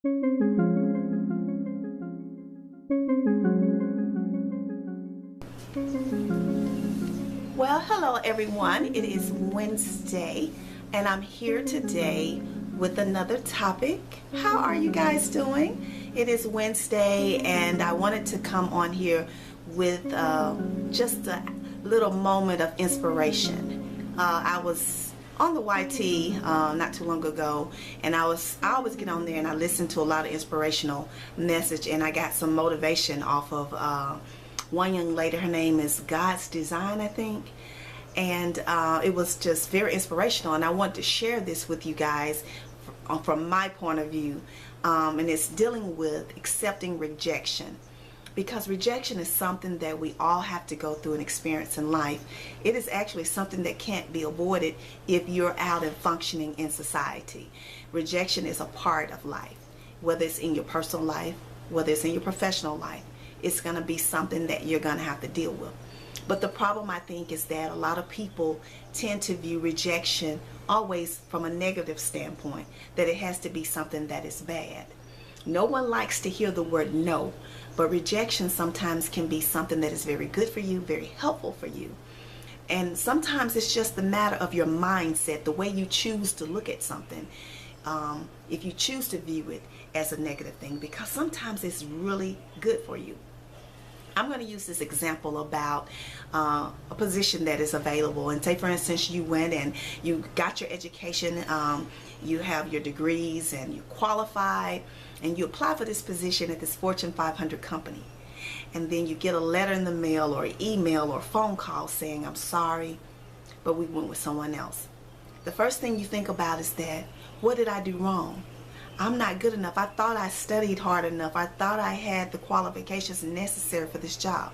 Well, hello everyone. It is Wednesday and I'm here today with another topic. How are you guys doing? It is Wednesday and I wanted to come on here with just a little moment of inspiration. I was on the YT not too long ago, and I always get on there and I listen to a lot of inspirational message, and I got some motivation off of one young lady. Her name is God's Design, I think, and it was just very inspirational, and I want to share this with you guys from my point of view, and it's dealing with accepting rejection. Because rejection is something that we all have to go through and experience in life. It is actually something that can't be avoided if you're out and functioning in society. Rejection is a part of life. Whether it's in your personal life, whether it's in your professional life, it's going to be something that you're going to have to deal with. But the problem, I think, is that a lot of people tend to view rejection always from a negative standpoint, that it has to be something that is bad. No one likes to hear the word no, but rejection sometimes can be something that is very good for you, very helpful for you. And sometimes it's just the matter of your mindset, the way you choose to look at something. If you choose to view it as a negative thing, because sometimes it's really good for you. I'm going to use this example about a position that is available. And say, for instance, you went and you got your education, you have your degrees and you qualified, and you apply for this position at this Fortune 500 company. And then you get a letter in the mail or email or phone call saying, I'm sorry, but we went with someone else. The first thing you think about is that, what did I do wrong? I'm not good enough. I thought I studied hard enough. I thought I had the qualifications necessary for this job.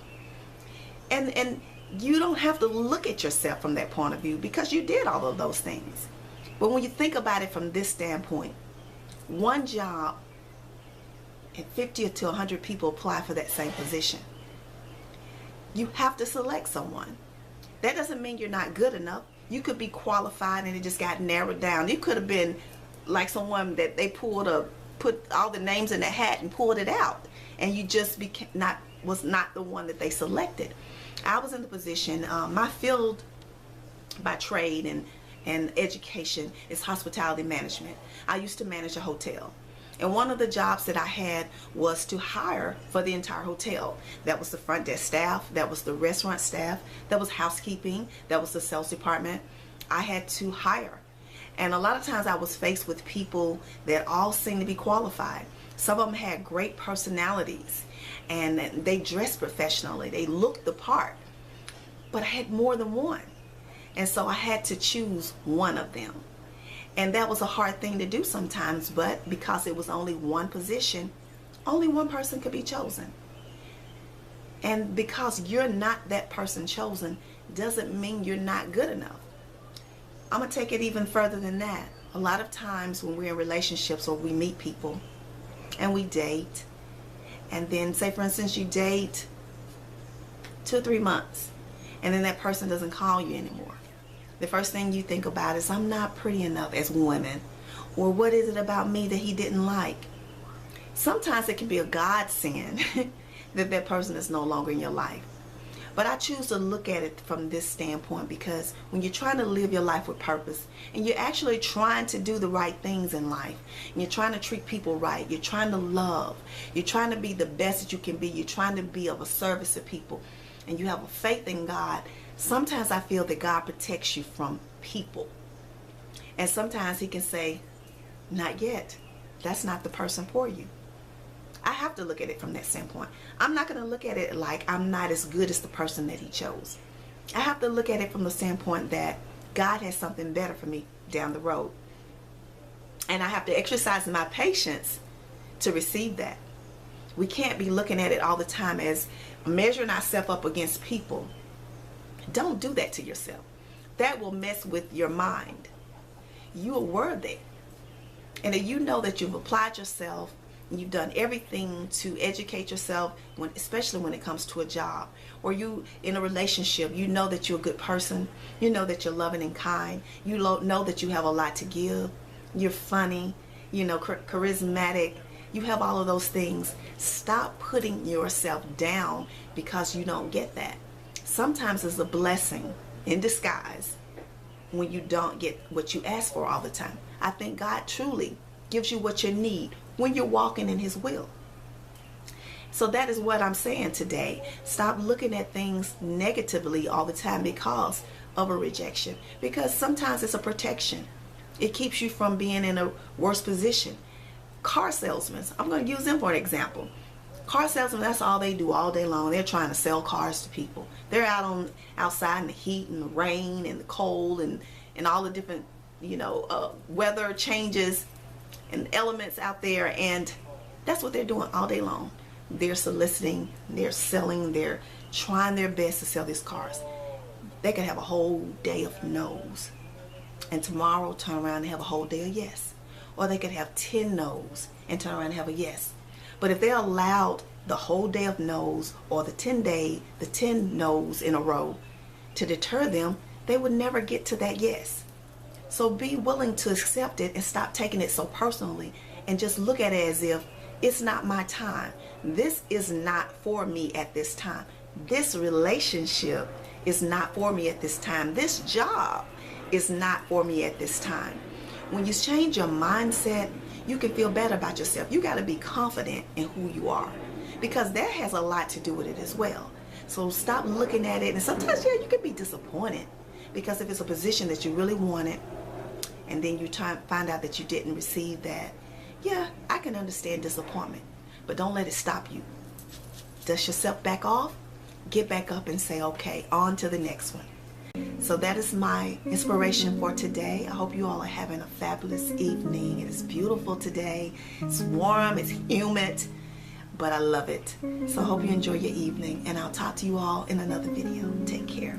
And you don't have to look at yourself from that point of view, because you did all of those things. But when you think about it from this standpoint, one job and 50 to 100 people apply for that same position. You have to select someone. That doesn't mean you're not good enough. You could be qualified and it just got narrowed down. You could have been like someone that they put all the names in the hat and pulled it out, and you just was not the one that they selected. I was in the position, my field by trade and education is hospitality management. I used to manage a hotel. And one of the jobs that I had was to hire for the entire hotel. That was the front desk staff, that was the restaurant staff, that was housekeeping, that was the sales department. I had to hire. And a lot of times I was faced with people that all seemed to be qualified. Some of them had great personalities and they dressed professionally. They looked the part. But I had more than one. And so I had to choose one of them. And that was a hard thing to do sometimes, but because it was only one position, only one person could be chosen. And because you're not that person chosen doesn't mean you're not good enough. I'm going to take it even further than that. A lot of times when we're in relationships or we meet people and we date, and then say, for instance, you date 2 or 3 months and then that person doesn't call you anymore. The first thing you think about is, I'm not pretty enough as women, or what is it about me that he didn't like? Sometimes it can be a godsend that that person is no longer in your life. But I choose to look at it from this standpoint, because when you're trying to live your life with purpose and you're actually trying to do the right things in life, and you're trying to treat people right, you're trying to love, you're trying to be the best that you can be, you're trying to be of a service to people, and you have a faith in God, sometimes I feel that God protects you from people. And sometimes he can say, not yet. That's not the person for you. I have to look at it from that standpoint. I'm not going to look at it like I'm not as good as the person that he chose. I have to look at it from the standpoint that God has something better for me down the road. And I have to exercise my patience to receive that. We can't be looking at it all the time as measuring ourselves up against people. Don't do that to yourself. That will mess with your mind. You are worthy. And if you know that you've applied yourself, and you've done everything to educate yourself, especially when it comes to a job, or you in a relationship, you know that you're a good person, you know that you're loving and kind, you know that you have a lot to give, you're funny, you know, charismatic, you have all of those things. Stop putting yourself down because you don't get that. Sometimes it's a blessing in disguise when you don't get what you ask for all the time. I think God truly gives you what you need when you're walking in His will. So that is what I'm saying today. Stop looking at things negatively all the time because of a rejection. Because sometimes it's a protection. It keeps you from being in a worse position. Car salesmen, I'm going to use them for an example. Car salesmen, that's all they do all day long. They're trying to sell cars to people. They're outside in the heat and the rain and the cold and all the different, weather changes and elements out there. And that's what they're doing all day long. They're soliciting, they're selling, they're trying their best to sell these cars. They could have a whole day of no's, and tomorrow turn around and have a whole day of yes. Or they could have 10 no's and turn around and have a yes. But if they allowed the whole day of no's or the 10 no's in a row to deter them, they would never get to that yes. So be willing to accept it and stop taking it so personally and just look at it as if it's not my time. This is not for me at this time. This relationship is not for me at this time. This job is not for me at this time. When you change your mindset, you can feel better about yourself. You got to be confident in who you are, because that has a lot to do with it as well. So stop looking at it. And sometimes, you can be disappointed, because if it's a position that you really wanted and then you find out that you didn't receive that, I can understand disappointment. But don't let it stop you. Dust yourself back off, get back up and say, okay, on to the next one. So that is my inspiration for today. I hope you all are having a fabulous evening. It is beautiful today. It's warm, it's humid, but I love it. So I hope you enjoy your evening, and I'll talk to you all in another video. Take care.